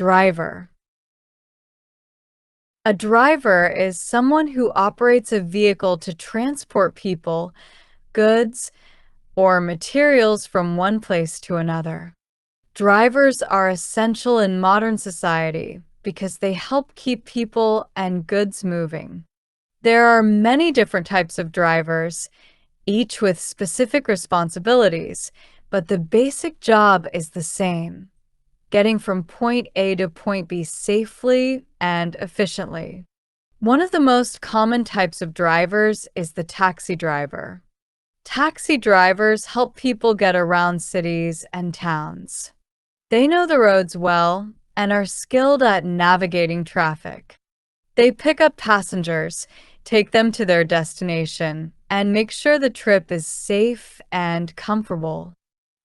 Driver. A driver is someone who operates a vehicle to transport people, goods, or materials from one place to another. Drivers are essential in modern society because they help keep people and goods moving. There are many different types of drivers, each with specific responsibilities, but the basic job is the same: getting from point A to point B safely and efficiently. One of the most common types of drivers is the taxi driver. Taxi drivers help people get around cities and towns. They know the roads well and are skilled at navigating traffic. They pick up passengers, take them to their destination, and make sure the trip is safe and comfortable.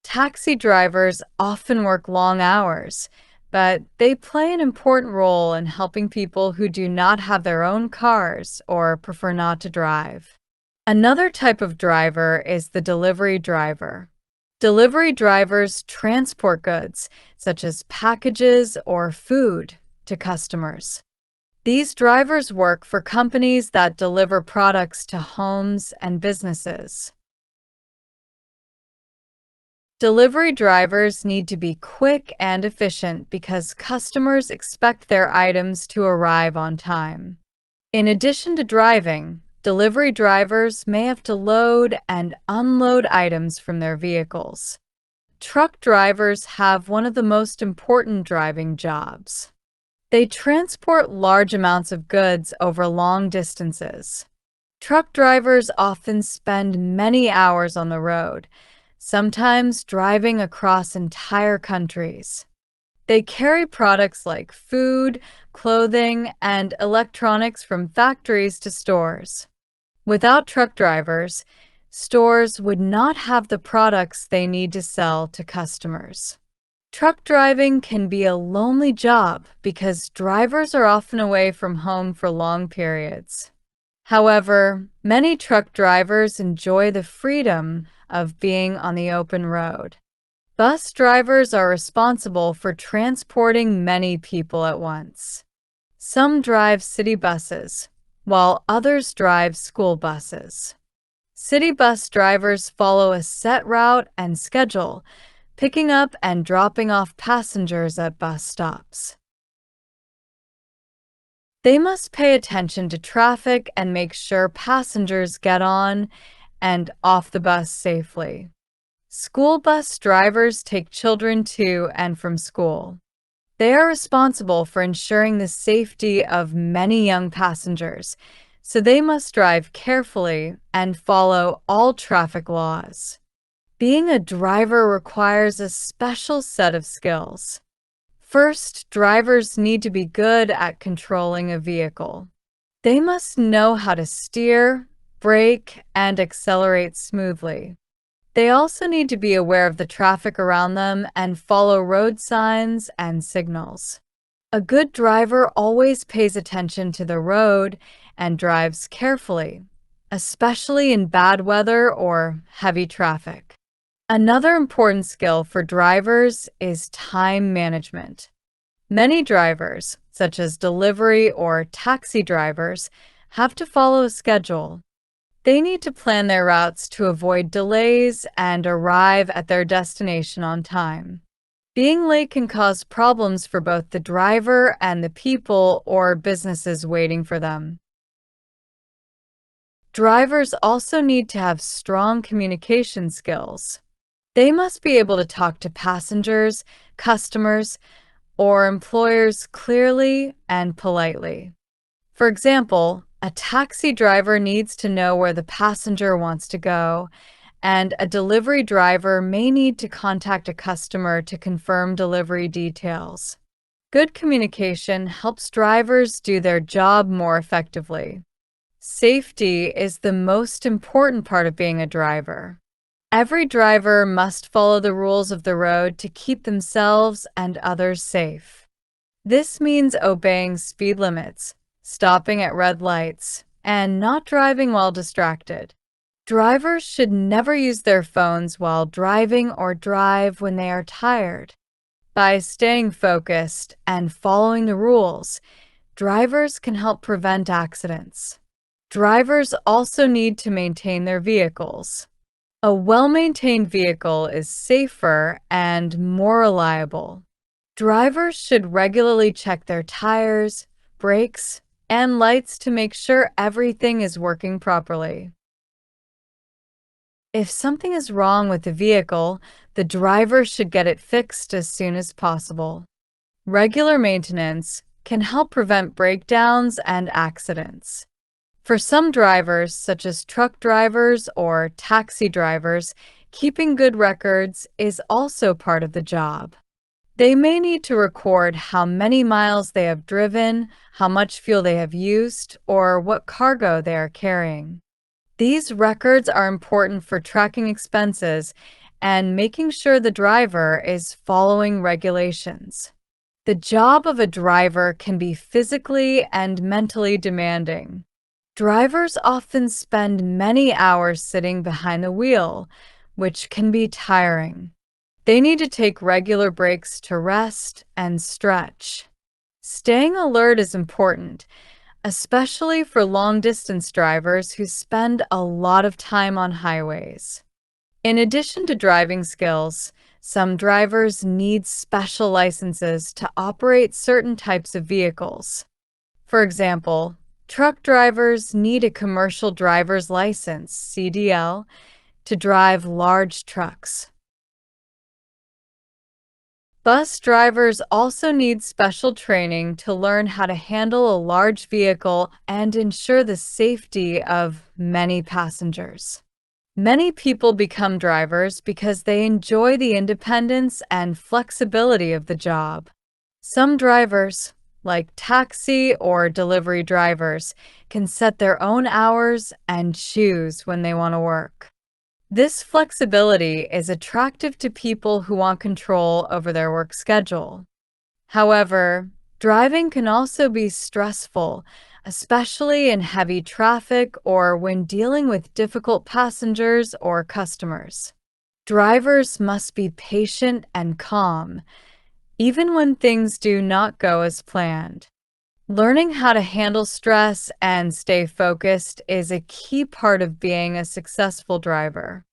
Taxi drivers often work long hours, but they play an important role in helping people who do not have their own cars or prefer not to drive. Another type of driver is the delivery driver. Delivery drivers transport goods, such as packages or food, to customers. These drivers work for companies that deliver products to homes and businesses. Delivery drivers need to be quick and efficient because customers expect their items to arrive on time. In addition to driving, delivery drivers may have to load and unload items from their vehicles. Truck drivers have one of the most important driving jobs. They transport large amounts of goods over long distances. Truck drivers often spend many hours on the road, sometimes driving across entire countries. They carry products like food, clothing, and electronics from factories to stores. Without truck drivers, stores would not have the products they need to sell to customers. Truck driving can be a lonely job because drivers are often away from home for long periods. However, many truck drivers enjoy the freedom of being on the open road. Bus drivers are responsible for transporting many people at once. Some drive city buses, while others drive school buses. City bus drivers follow a set route and schedule, picking up and dropping off passengers at bus stops. They must pay attention to traffic and make sure passengers get on and off the bus safely. School bus drivers take children to and from school. They are responsible for ensuring the safety of many young passengers, so they must drive carefully and follow all traffic laws. Being a driver requires a special set of skills. First, drivers need to be good at controlling a vehicle. They must know how to steer, brake, and accelerate smoothly. They also need to be aware of the traffic around them and follow road signs and signals. A good driver always pays attention to the road and drives carefully, especially in bad weather or heavy traffic. Another important skill for drivers is time management. Many drivers, such as delivery or taxi drivers, have to follow a schedule. They need to plan their routes to avoid delays and arrive at their destination on time. Being late can cause problems for both the driver and the people or businesses waiting for them. Drivers also need to have strong communication skills. They must be able to talk to passengers, customers, or employers clearly and politely. For example, a taxi driver needs to know where the passenger wants to go, and a delivery driver may need to contact a customer to confirm delivery details. Good communication helps drivers do their job more effectively. Safety is the most important part of being a driver. Every driver must follow the rules of the road to keep themselves and others safe. This means obeying speed limits, stopping at red lights, and not driving while distracted. Drivers should never use their phones while driving or drive when they are tired. By staying focused and following the rules, drivers can help prevent accidents. Drivers also need to maintain their vehicles. A well-maintained vehicle is safer and more reliable. Drivers should regularly check their tires, brakes, and lights to make sure everything is working properly. If something is wrong with the vehicle, the driver should get it fixed as soon as possible. Regular maintenance can help prevent breakdowns and accidents. For some drivers, such as truck drivers or taxi drivers, keeping good records is also part of the job. They may need to record how many miles they have driven, how much fuel they have used, or what cargo they are carrying. These records are important for tracking expenses and making sure the driver is following regulations. The job of a driver can be physically and mentally demanding. Drivers often spend many hours sitting behind the wheel, which can be tiring. They need to take regular breaks to rest and stretch. Staying alert is important, especially for long-distance drivers who spend a lot of time on highways. In addition to driving skills, some drivers need special licenses to operate certain types of vehicles. For example, truck drivers need a commercial driver's license, CDL, to drive large trucks. Bus drivers also need special training to learn how to handle a large vehicle and ensure the safety of many passengers. Many people become drivers because they enjoy the independence and flexibility of the job. Some drivers, like taxi or delivery drivers, can set their own hours and choose when they want to work. This flexibility is attractive to people who want control over their work schedule. However, driving can also be stressful, especially in heavy traffic or when dealing with difficult passengers or customers. Drivers must be patient and calm, even when things do not go as planned. Learning how to handle stress and stay focused is a key part of being a successful driver.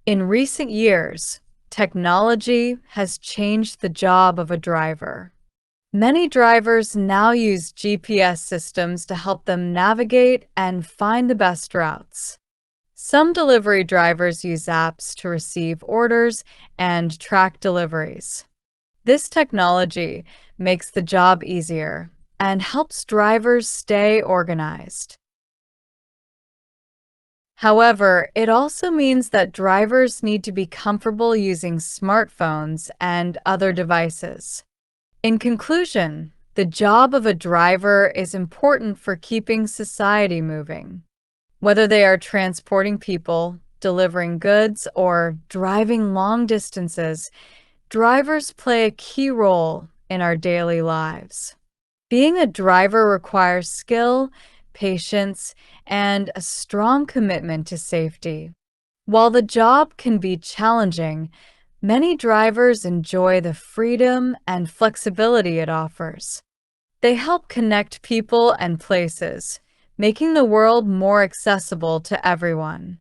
In recent years, technology has changed the job of a driver. Many drivers now use GPS systems to help them navigate and find the best routes. Some delivery drivers use apps to receive orders and track deliveries. This technology makes the job easier and helps drivers stay organized. However, it also means that drivers need to be comfortable using smartphones and other devices. In conclusion, the job of a driver is important for keeping society moving. Whether they are transporting people, delivering goods, or driving long distances, drivers play a key role in our daily lives. Being a driver requires skill, patience, and a strong commitment to safety. While the job can be challenging, many drivers enjoy the freedom and flexibility it offers. They help connect people and places, making the world more accessible to everyone.